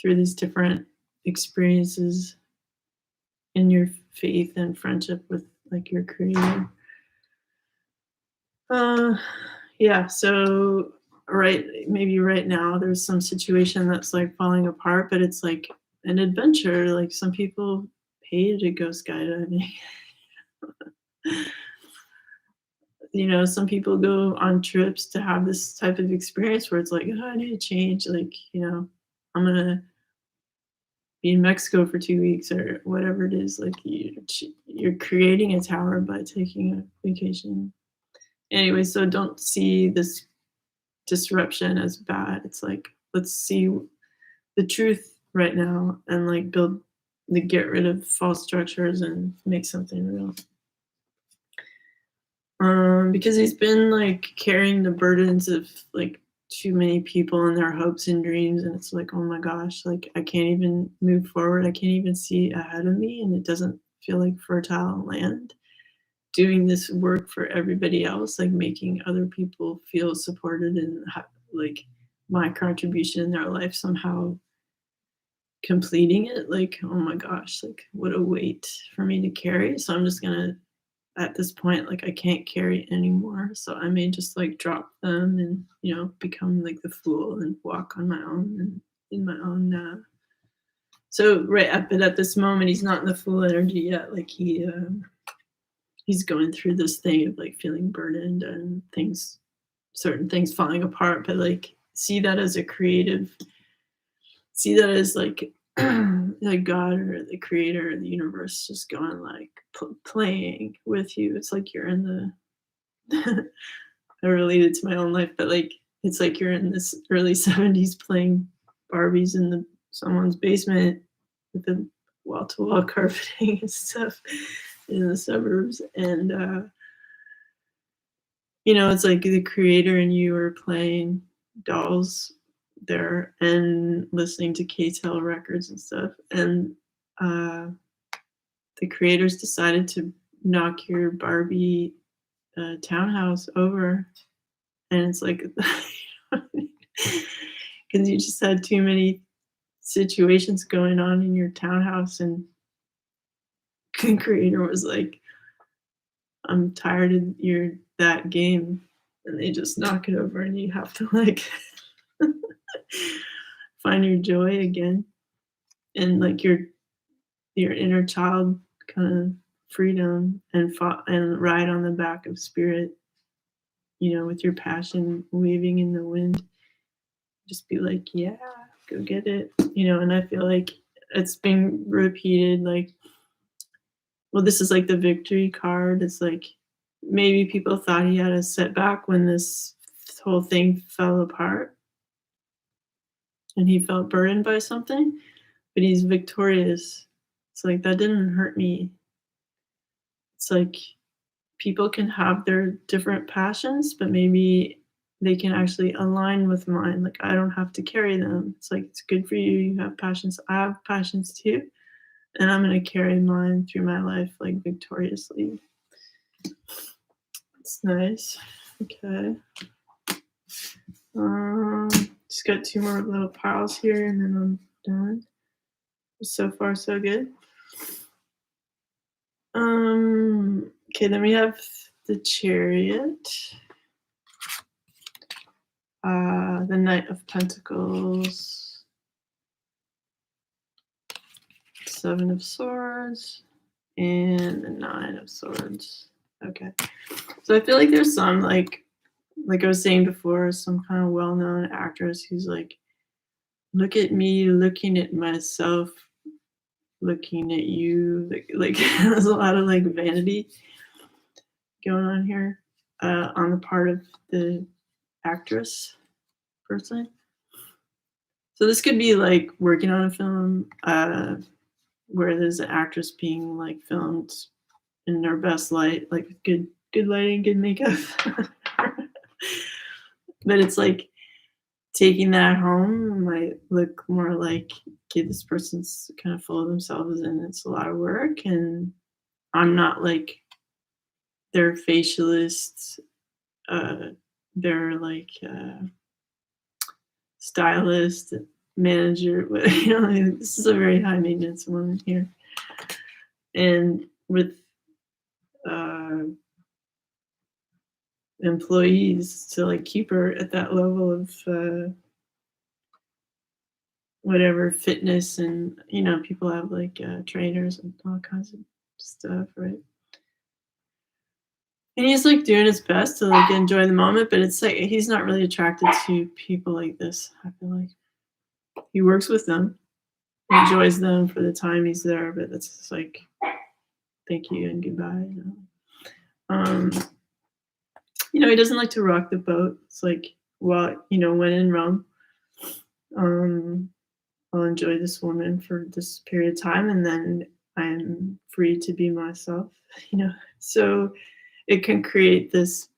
through these different experiences in your faith and friendship with like your creator. Yeah, so maybe right now there's some situation that's like falling apart, but it's like an adventure. Like some people pay to go skydiving. Some people go on trips to have this type of experience where it's like, oh, I need to change. Like, I'm gonna be in Mexico for 2 weeks or whatever it is. Like you're creating a tower by taking a vacation. Anyway, so don't see this disruption as bad. It's like, let's see the truth right now and like get rid of false structures and make something real. Because he's been like carrying the burdens of like too many people and their hopes and dreams, and it's like, oh my gosh, like I can't even move forward. I can't even see ahead of me, and it doesn't feel like fertile land. Doing this work for everybody else, like making other people feel supported and like my contribution in their life somehow completing it. Like, oh my gosh, like what a weight for me to carry. So I'm just gonna at this point, like I can't carry anymore. So I may just like drop them and, become like the fool and walk on my own and in my own. So but at this moment, he's not in the fool energy yet. Like he's going through this thing of like feeling burdened and certain things falling apart. But like see that as like like God or the creator of the universe just going like playing with you. It's like you're in the I related to my own life, but like it's like you're in this early 70s playing Barbies in someone's basement with the wall-to-wall carpeting and stuff in the suburbs. And it's like the creator and you are playing dolls there and listening to K-Tel records and stuff. And the creators decided to knock your Barbie townhouse over. And it's like, because you just had too many situations going on in your townhouse, and the creator was like, I'm tired of that game, and they just knock it over, and you have to like find your joy again, and like your inner child kind of freedom and ride on the back of spirit, with your passion waving in the wind. Just be like, yeah, go get it, and I feel like it's been repeated, like, well, this is like the victory card. It's like maybe people thought he had a setback when this whole thing fell apart and he felt burdened by something, but he's victorious. It's like, that didn't hurt me. It's like people can have their different passions, but maybe they can actually align with mine. Like I don't have to carry them. It's like, it's good for you. You have passions. I have passions too. And I'm going to carry mine through my life like victoriously. It's nice. Okay. Just got 2 more little piles here and then I'm done. So far, so good. Okay, then we have the Chariot. The Knight of Pentacles. 7 of Swords. And the 9 of Swords. Okay. So I feel like there's some, like I was saying before, some kind of well-known actress who's like, look at me looking at myself, looking at you. Like there's a lot of like vanity going on here on the part of the actress person. So this could be like working on a film where there's an actress being like filmed in their best light, like good lighting, good makeup. But it's like taking that home might look more like, okay, this person's kind of full of themselves and it's a lot of work, and I'm not like their facialist, they're like stylist, manager. This is a very high maintenance woman here. And with employees to like keep her at that level of whatever fitness, and people have like trainers and all kinds of stuff, right? And he's like doing his best to like enjoy the moment, but it's like he's not really attracted to people like this. I feel like he works with them, enjoys them for the time he's there, but it's just like thank you and goodbye. Um, he doesn't like to rock the boat. It's like, well, when in Rome, um, I'll enjoy this woman for this period of time, and then I'm free to be myself. So it can create this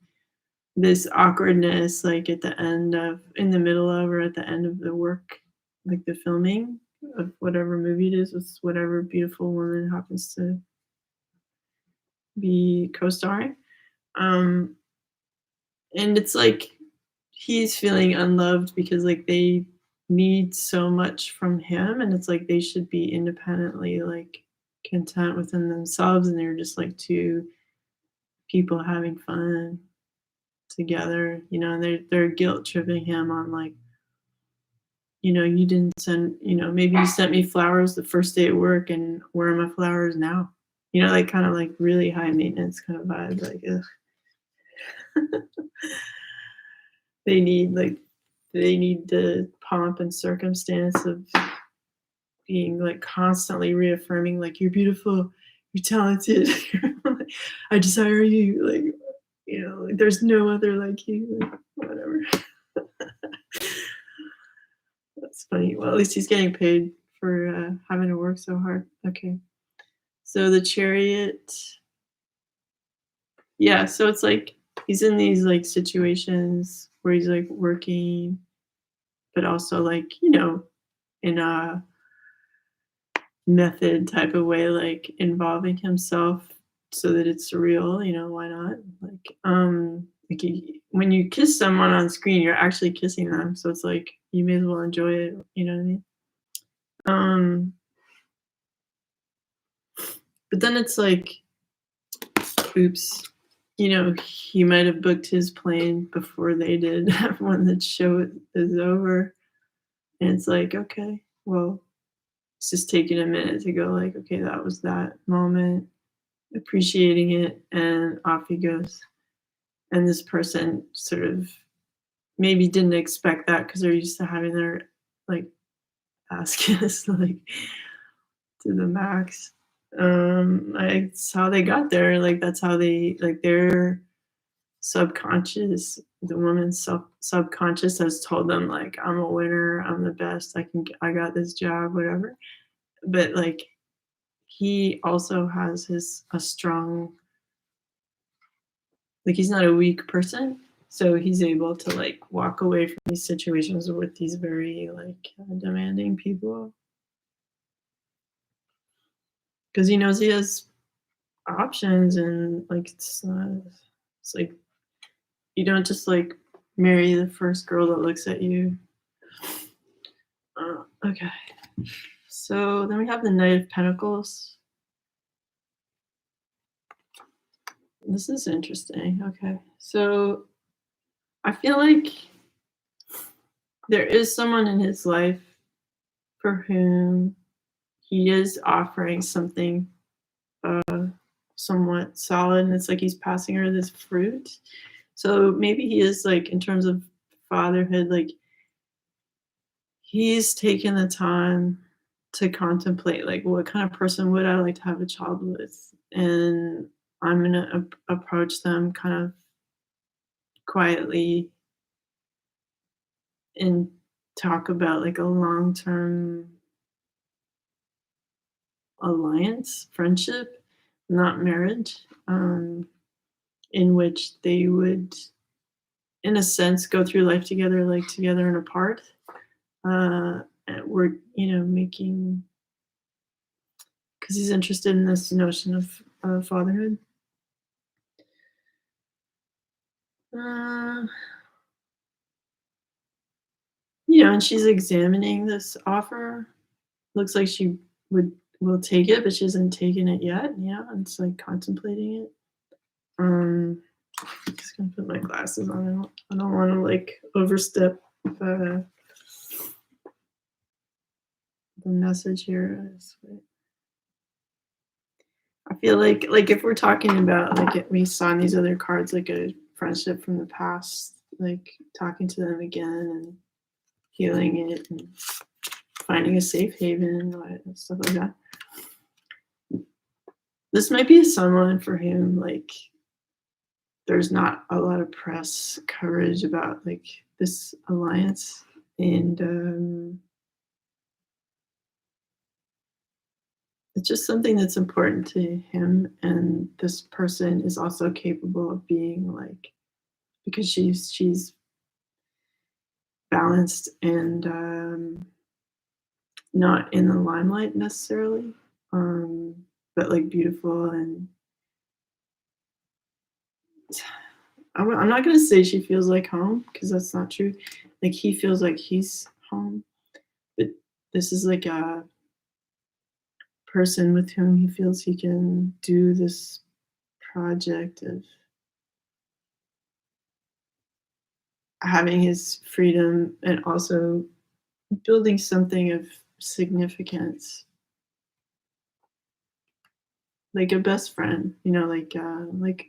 awkwardness, like in the middle of, or at the end of the work, like the filming of whatever movie it is, with whatever beautiful woman happens to be co-starring. Um, and it's like he's feeling unloved because like they need so much from him, and it's like they should be independently like content within themselves, and they're just like two people having fun together, and they're guilt tripping him on like, you didn't send, maybe you sent me flowers the first day at work, and where are my flowers now? Like kind of like really high maintenance kind of vibe, like ugh. They need the pomp and circumstance of being like constantly reaffirming like you're beautiful, you're talented, I desire you, like like, there's no other like you, like, whatever. That's funny. Well, at least he's getting paid for having to work so hard. Okay. So the chariot, yeah. So it's like he's in these like situations where he's like working, but also like in a method type of way, like involving himself so that it's real. Why not? Like when you kiss someone on screen, you're actually kissing them. So it's like you may as well enjoy it. You know what I mean? Um, but then it's like, oops, he might have booked his plane before they did when the show is over. And it's like, okay, well, it's just taking a minute to go like, okay, that was that moment, appreciating it, and off he goes. And this person sort of maybe didn't expect that because they're used to having their like ass kissed like to the max. That's how they got there. Like that's how they like their subconscious, the woman's subconscious has told them like I'm a winner, I'm the best, I got this job, whatever. But like he also has a strong, like he's not a weak person, so he's able to like walk away from these situations with these very like demanding people because he knows he has options, and like it's like you don't just like marry the first girl that looks at you. Okay, so then we have the Knight of Pentacles. This is interesting. Okay, so I feel like there is someone in his life for whom he is offering something somewhat solid, and it's like he's passing her this fruit. So maybe he is like, in terms of fatherhood, like he's taken the time to contemplate like what kind of person would I like to have a child with, and I'm gonna approach them kind of quietly and talk about like a long-term alliance, friendship, not marriage, in which they would, in a sense, go through life together, like together and apart. And we're, making, because he's interested in this notion of fatherhood. And she's examining this offer. Looks like she will take it, but she hasn't taken it yet. Yeah, and it's like contemplating it. Just gonna put my glasses on. I don't want to like overstep the message here. I feel like if we're talking about like we saw in these other cards like a friendship from the past, like talking to them again and healing it and finding a safe haven and stuff like that. This might be someone for him like there's not a lot of press coverage about like this alliance, and it's just something that's important to him, and this person is also capable of being like, because she's balanced and not in the limelight necessarily, but like beautiful. And I'm not gonna say she feels like home because that's not true. Like he feels like he's home, but this is like a person with whom he feels he can do this project of having his freedom and also building something of significance, like a best friend, like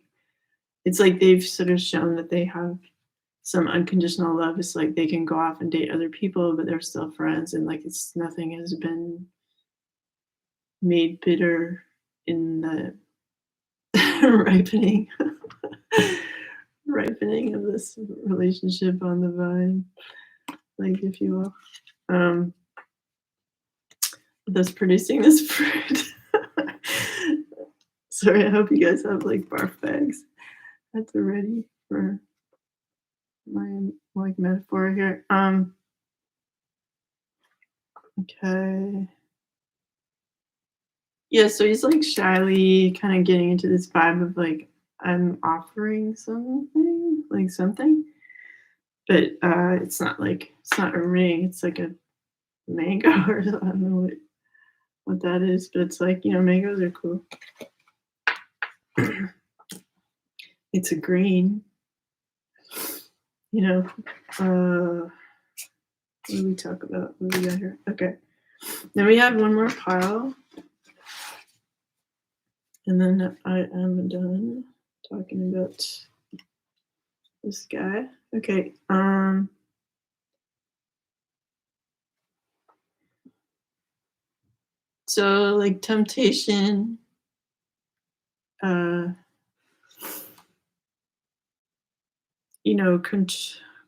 it's like they've sort of shown that they have some unconditional love. It's like they can go off and date other people, but they're still friends, and like it's nothing has been made bitter in the ripening ripening of this relationship on the vine, like if you will. That's producing this fruit. Sorry, I hope you guys have like barf bags at the ready for my like metaphor here. Okay. Yeah, so he's like shyly kind of getting into this vibe of like I'm offering something, like something, but it's not a ring. It's like a mango, or I don't know what that is, but it's like mangoes are cool. It's a green. What do we talk about? What do we got here? Okay. Then we have one more pile. And then I am done talking about this guy. Okay. So like temptation,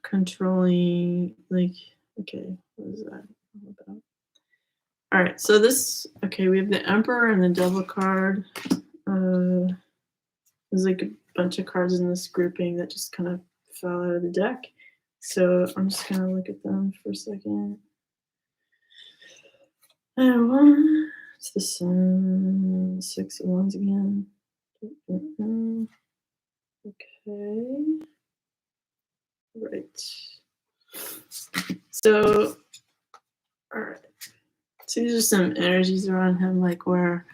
controlling, like, okay, what is that all about? All right, so we have the Emperor and the Devil card. There's like a bunch of cards in this grouping that just kind of fell out of the deck. So I'm just gonna look at them for a second. And it's the Sun, 6 of Wands again. Okay. Right. So, all right. So these are some energies around him, like where.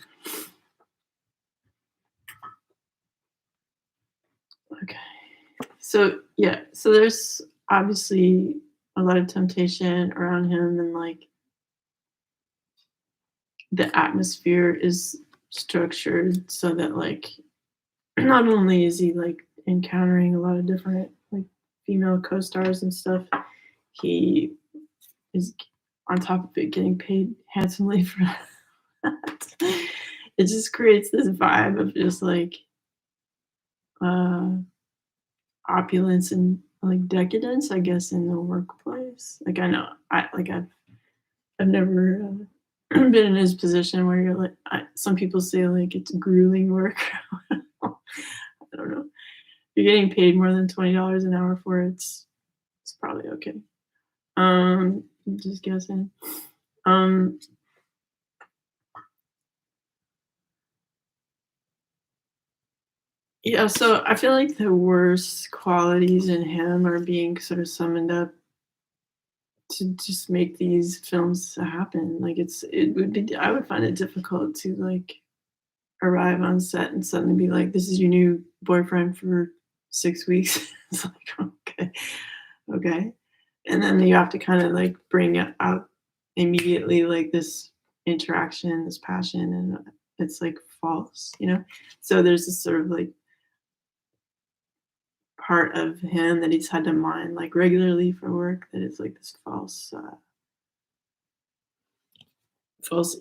Okay. So yeah. So there's obviously a lot of temptation around him, and like the atmosphere is structured so that like not only is he like encountering a lot of different like female co-stars and stuff, he is on top of it getting paid handsomely for that. It just creates this vibe of just like opulence and like decadence, I guess, in the workplace. Like I've never been in his position where you're like, some people say like it's grueling work. I don't know. If you're getting paid more than $20 an hour for it, it's probably okay. I'm just guessing. Yeah, so I feel like the worst qualities in him are being sort of summoned up to just make these films happen. Like I would find it difficult to like arrive on set and suddenly be like, this is your new boyfriend for 6 weeks. It's like, okay. And then you have to kind of like bring it out immediately, like this interaction, this passion, and it's like false, you know? So there's this sort of like part of him that he's had to mine like regularly for work that is like this false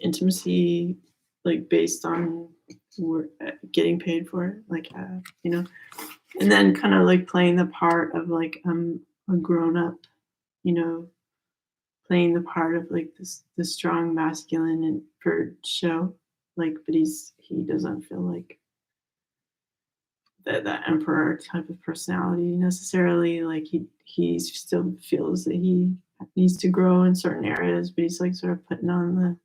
intimacy, like based on getting paid for it, like you know, and then kind of like playing the part of like a grown up, you know, playing the part of like the strong masculine and for show, like, but he doesn't feel like that emperor type of personality necessarily. Like he still feels that he needs to grow in certain areas, but he's like sort of putting on the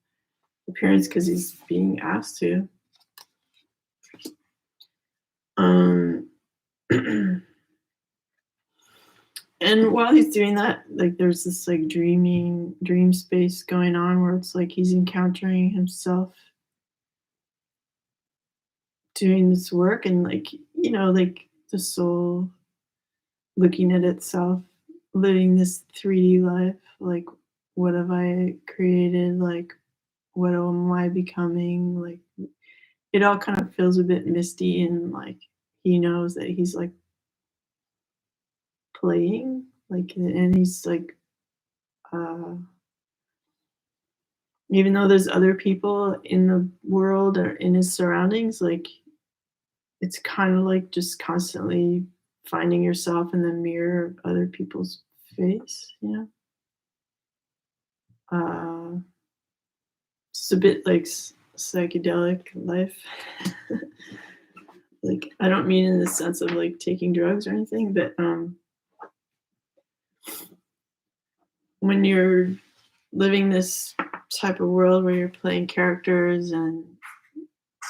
appearance because he's being asked to. And while he's doing that, like there's this like dream space going on where it's like he's encountering himself doing this work, and like, you know, like the soul looking at itself, living this 3D life, like what have I created, like what am I becoming, like it all kind of feels a bit misty, and like he knows that he's like playing, like, and he's like uh even though there's other people in the world or in his surroundings, like it's kind of like just constantly finding yourself in the mirror of other people's face, you know. It's a bit like psychedelic life. Like I don't mean in the sense of like taking drugs or anything, but when you're living this type of world where you're playing characters and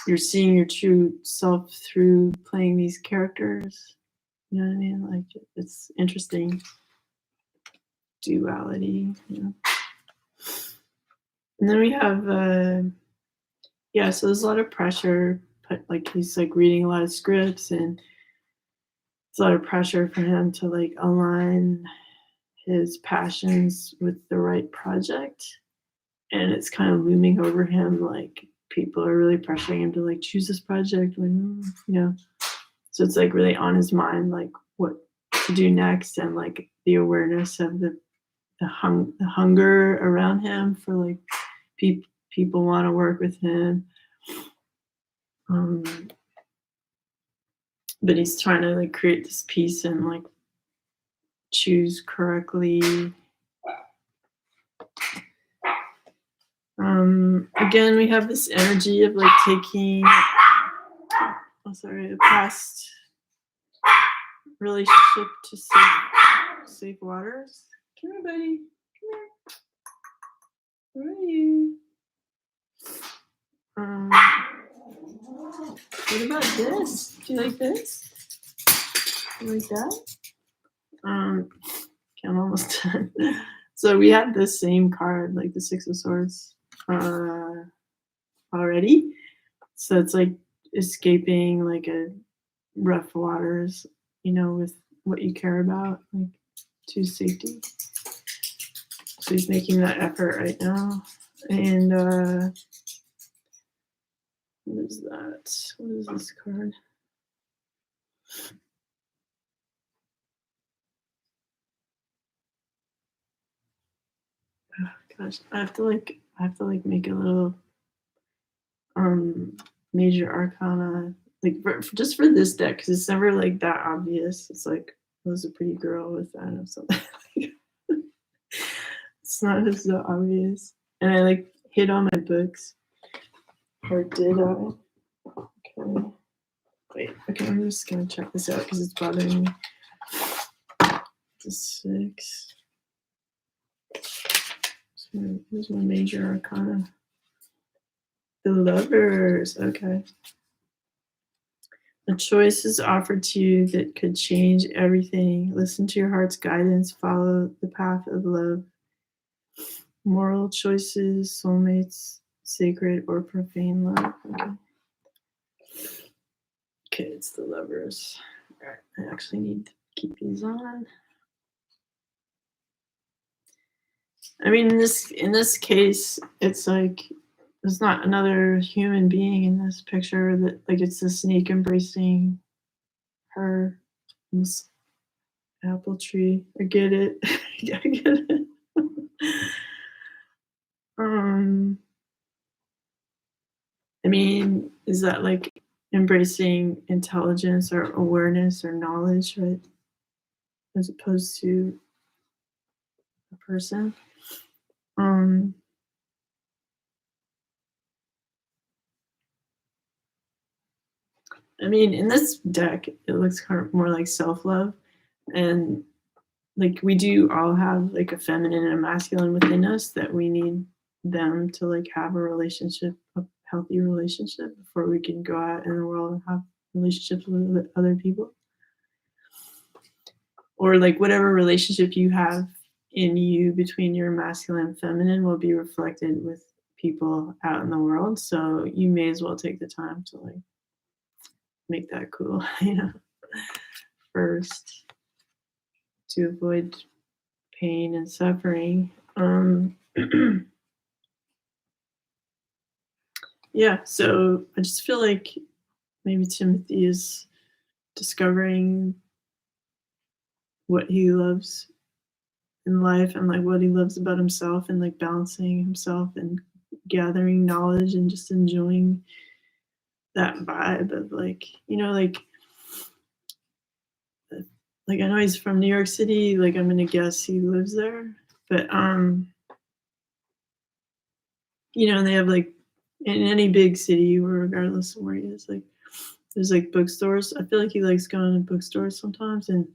you're seeing your true self through playing these characters, you know what I mean? Like it's interesting duality, you know. And then we have so there's a lot of pressure, but like he's like reading a lot of scripts, and it's a lot of pressure for him to like align his passions with the right project. And it's kind of looming over him, like people are really pressuring him to like choose this project when, you know. So it's like really on his mind, like what to do next, and like the awareness of the hunger around him for like people want to work with him. But he's trying to like create this peace and like choose correctly. Again, we have this energy of like taking a past relationship to safe waters. Come here, buddy. Come here. Where are you? What about this? Do you like this? You like that? I'm almost done. So we had the same card, like the Six of Swords, already. So it's like escaping like a rough waters, you know, with what you care about, like to safety. So he's making that effort right now. And what is that? What is this card? Oh, gosh, I have to like make a little major arcana, like just for this deck, because it's never like that obvious. It's like, was a pretty girl with that or something. It's not as so obvious. And I like hid on my books. Or did I? Okay. Wait, okay, I'm just gonna check this out because it's bothering me. The 6. Where's my major arcana? The Lovers. Okay. A choice is offered to you that could change everything. Listen to your heart's guidance. Follow the path of love. Moral choices, soulmates, sacred or profane love. Okay. Okay, it's the Lovers. I actually need to keep these on. I mean, in this case, it's like there's not another human being in this picture that like it's the snake embracing her in this apple tree. I get it. I get it. um, I mean, is that like embracing intelligence or awareness or knowledge, right? As opposed to a person. Um, I mean, in this deck, it looks kind of more like self-love, and like we do all have like a feminine and a masculine within us that we need them to like have a relationship, a healthy relationship before we can go out in the world and have relationships with other people. Or like whatever relationship you have in you between your masculine and feminine will be reflected with people out in the world. So you may as well take the time to like make that cool, first to avoid pain and suffering. Yeah, so I just feel like maybe Timothy is discovering what he loves in life and like what he loves about himself and like balancing himself and gathering knowledge and just enjoying that vibe of like I know he's from New York City, like I'm gonna guess he lives there. But and they have like in any big city or regardless of where he is, like there's like bookstores. I feel like he likes going to bookstores sometimes and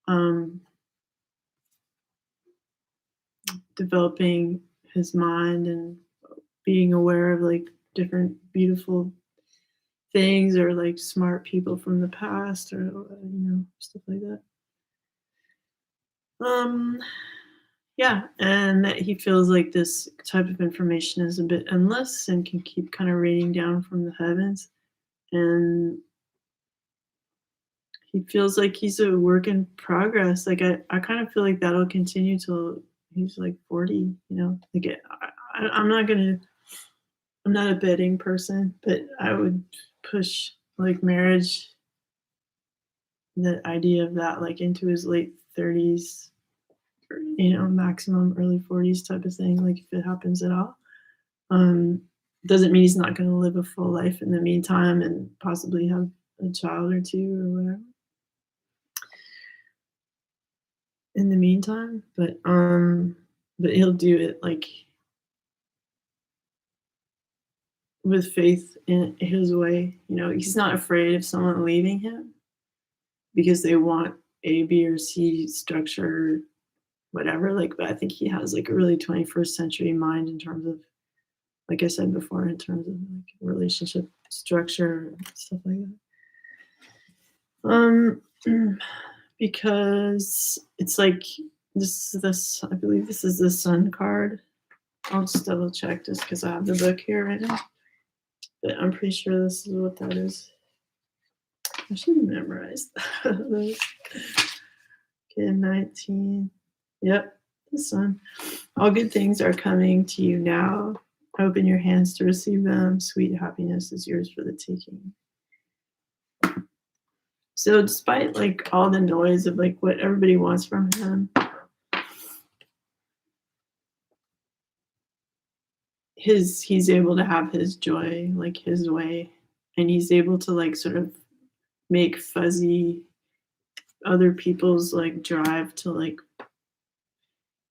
um developing his mind and being aware of like different beautiful things or like smart people from the past or stuff like that. Um yeah, and that he feels like this type of information is a bit endless and can keep kind of raining down from the heavens, and he feels like he's a work in progress. Like I kind of feel like that'll continue till he's like 40, like I'm not a betting person, but I would push like marriage, the idea of that like into his late 30s, or, maximum early 40s type of thing, like if it happens at all. Um, doesn't mean he's not going to live a full life in the meantime and possibly have a child or two or whatever in the meantime, but he'll do it like with faith in his way. He's not afraid of someone leaving him because they want A, B, or C structure, whatever. Like, but I think he has like a really 21st century mind in terms of, like I said before, in terms of like relationship structure and stuff like that. Because it's like this. I believe this is the Sun card. I'll just double check just because I have the book here right now. But I'm pretty sure this is what that is. I should have memorized that. Okay, 19. Yep, the Sun. All good things are coming to you now. Open your hands to receive them. Sweet happiness is yours for the taking. So despite like all the noise of like what everybody wants from him, he's able to have his joy like his way, and he's able to like sort of make fuzzy other people's like drive to like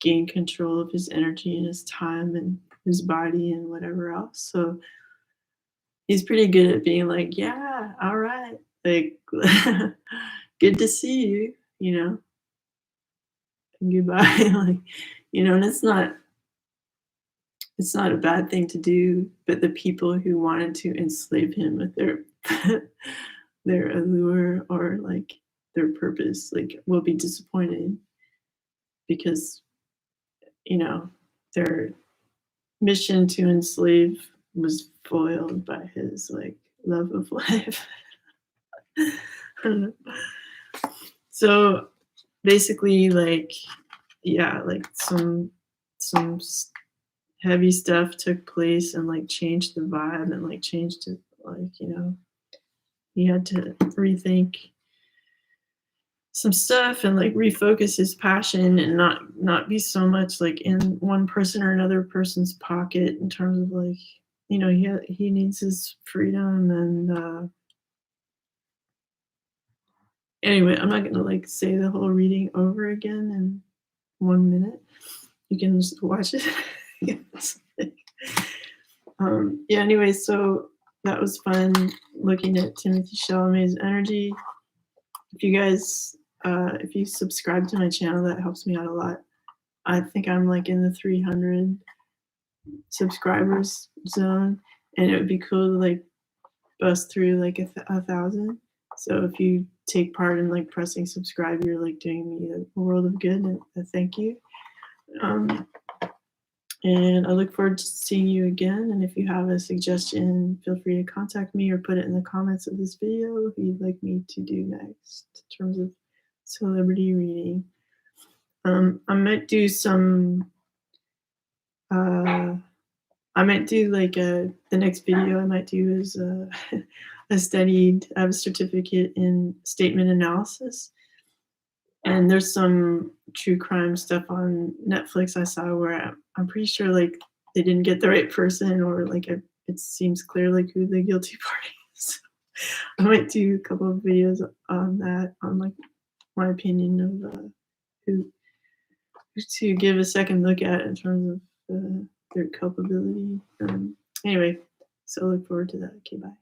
gain control of his energy and his time and his body and whatever else. So he's pretty good at being like, yeah, all right, like good to see you, and goodbye. Like, and it's not a bad thing to do, but the people who wanted to enslave him with their their allure or like their purpose like will be disappointed because their mission to enslave was foiled by his like love of life. So basically, like, yeah, like some heavy stuff took place and like changed the vibe and like changed it. Like, he had to rethink some stuff and like refocus his passion and not be so much like in one person or another person's pocket in terms of like, he needs his freedom. And anyway, I'm not gonna like say the whole reading over again in 1 minute. You can just watch it. Yes. Yeah, anyway, so that was fun looking at Timothée Chalamet's energy. If you guys, if you subscribe to my channel, that helps me out a lot. I think I'm like in the 300 subscribers zone, and it would be cool to like bust through like a 1,000. So if you take part in like pressing subscribe, you're like doing me a world of good, and thank you. And I look forward to seeing you again. And if you have a suggestion, feel free to contact me or put it in the comments of this video who you'd like me to do next in terms of celebrity reading. I might do some, I might do like the next video I might do is I have a certificate in statement analysis. And there's some true crime stuff on Netflix I saw where I'm pretty sure like they didn't get the right person, or like it seems clear like who the guilty party is. I might do a couple of videos on that, on like my opinion of who to give a second look at in terms of their culpability. Anyway, so I look forward to that. Okay, bye.